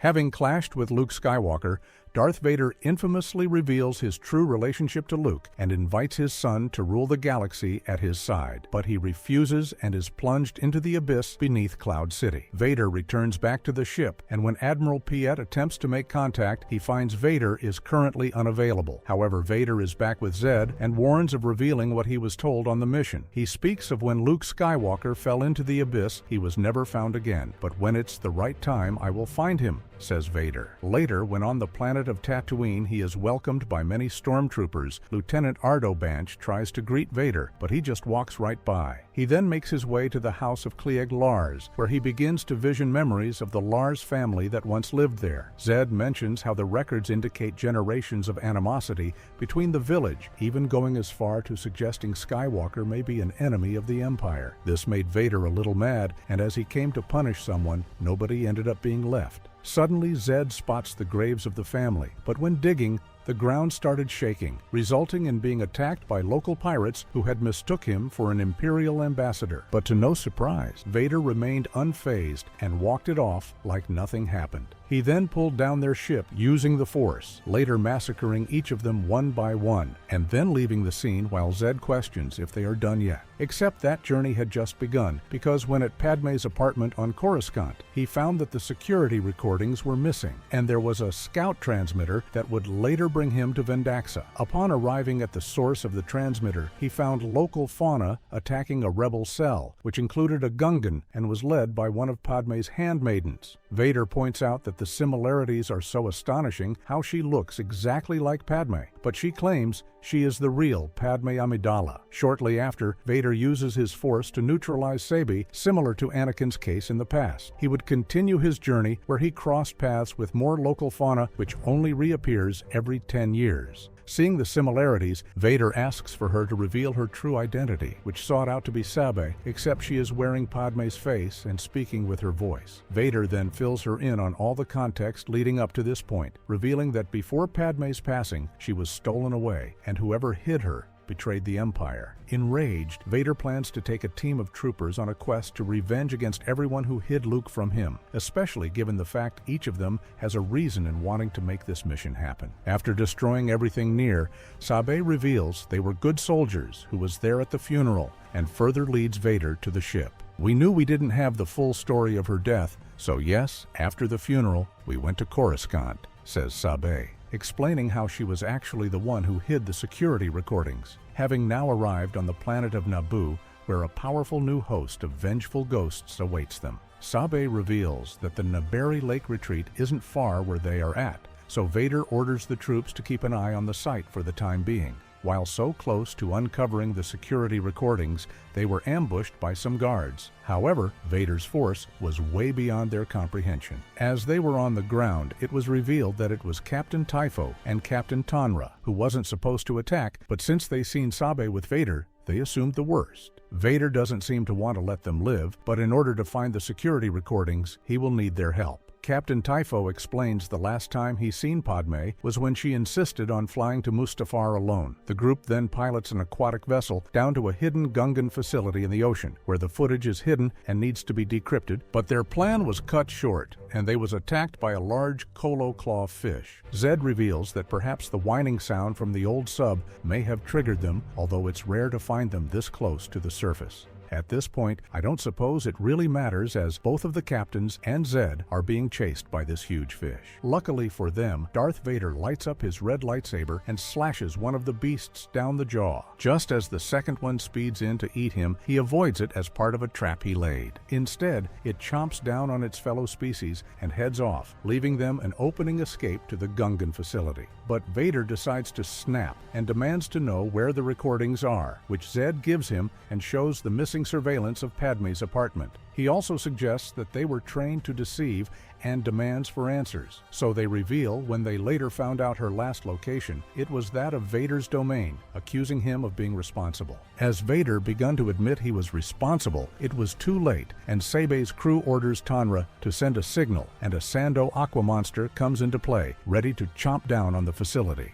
Having clashed with Luke Skywalker, Darth Vader infamously reveals his true relationship to Luke and invites his son to rule the galaxy at his side. But he refuses and is plunged into the abyss beneath Cloud City. Vader returns back to the ship, and when Admiral Piet attempts to make contact, he finds Vader is currently unavailable. However, Vader is back with Zed and warns of revealing what he was told on the mission. He speaks of when Luke Skywalker fell into the abyss, he was never found again. But when it's the right time, I will find him, says Vader. Later, when on the planet of Tatooine, he is welcomed by many stormtroopers. Lieutenant Ardo Banch tries to greet Vader, but he just walks right by. He then makes his way to the house of Cliegg Lars, where he begins to vision memories of the Lars family that once lived there. Zed mentions how the records indicate generations of animosity between the village, even going as far to suggesting Skywalker may be an enemy of the Empire. This made Vader a little mad, and as he came to punish someone, nobody ended up being left. Suddenly, Zed spots the graves of the family, but when digging, the ground started shaking, resulting in being attacked by local pirates who had mistook him for an Imperial ambassador. But to no surprise, Vader remained unfazed and walked it off like nothing happened. He then pulled down their ship using the Force, later massacring each of them one by one, and then leaving the scene while Zed questions if they are done yet. Except that journey had just begun, because when at Padmé's apartment on Coruscant, he found that the security recordings were missing, and there was a scout transmitter that would later bring him to Vendaxa. Upon arriving at the source of the transmitter, he found local fauna attacking a rebel cell, which included a Gungan and was led by one of Padmé's handmaidens. Vader points out that the similarities are so astonishing how she looks exactly like Padmé, but she claims she is the real Padmé Amidala. Shortly after, Vader uses his Force to neutralize Sabi, similar to Anakin's case in the past. He would continue his journey where he crossed paths with more local fauna which only reappears every 10 years. Seeing the similarities, Vader asks for her to reveal her true identity, which sought out to be Sabe, except she is wearing Padmé's face and speaking with her voice. Vader then fills her in on all the context leading up to this point, revealing that before Padmé's passing, she was stolen away, and whoever hid her betrayed the Empire. Enraged, Vader plans to take a team of troopers on a quest to revenge against everyone who hid Luke from him, especially given the fact each of them has a reason in wanting to make this mission happen. After destroying everything near, Sabe reveals they were good soldiers who was there at the funeral, and further leads Vader to the ship. We knew we didn't have the full story of her death, so yes, after the funeral, we went to Coruscant, says Sabe, explaining how she was actually the one who hid the security recordings, having now arrived on the planet of Naboo, where a powerful new host of vengeful ghosts awaits them. Sabe reveals that the Naberi Lake Retreat isn't far where they are at, so Vader orders the troops to keep an eye on the site for the time being. While so close to uncovering the security recordings, they were ambushed by some guards. However, Vader's Force was way beyond their comprehension. As they were on the ground, it was revealed that it was Captain Typho and Captain Tonra, who wasn't supposed to attack, but since they seen Sabe with Vader, they assumed the worst. Vader doesn't seem to want to let them live, but in order to find the security recordings, he will need their help. Captain Typho explains the last time he seen Padmé was when she insisted on flying to Mustafar alone. The group then pilots an aquatic vessel down to a hidden Gungan facility in the ocean, where the footage is hidden and needs to be decrypted, but their plan was cut short, and they was attacked by a large Kolo Claw fish. Zed reveals that perhaps the whining sound from the old sub may have triggered them, although it's rare to find them this close to the surface. At this point, I don't suppose it really matters, as both of the captains and Zed are being chased by this huge fish. Luckily for them, Darth Vader lights up his red lightsaber and slashes one of the beasts down the jaw. Just as the second one speeds in to eat him, he avoids it as part of a trap he laid. Instead, it chomps down on its fellow species and heads off, leaving them an opening escape to the Gungan facility. But Vader decides to snap and demands to know where the recordings are, which Zed gives him and shows the missing surveillance of Padmé's apartment. He also suggests that they were trained to deceive and demands for answers. So they reveal, when they later found out her last location, it was that of Vader's domain, accusing him of being responsible. As Vader begun to admit he was responsible, it was too late, and Sabe's crew orders Tonra to send a signal, and a Sando aqua monster comes into play, ready to chomp down on the facility.